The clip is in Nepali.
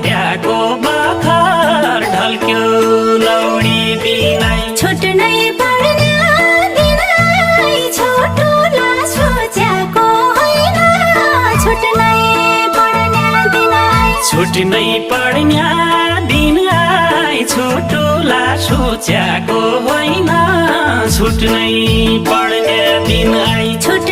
त्याको बाखर ढल्क्यो लौडी बिनाइ छुट्नै पर्ने दिनै छोटोला सोचेको होइन छुट्नै पर्ने दिनै छुट्नै पर्ने दिन आई छोटोला सोचेको होइन छुट्नै पर्ने दिन आई छुट्नै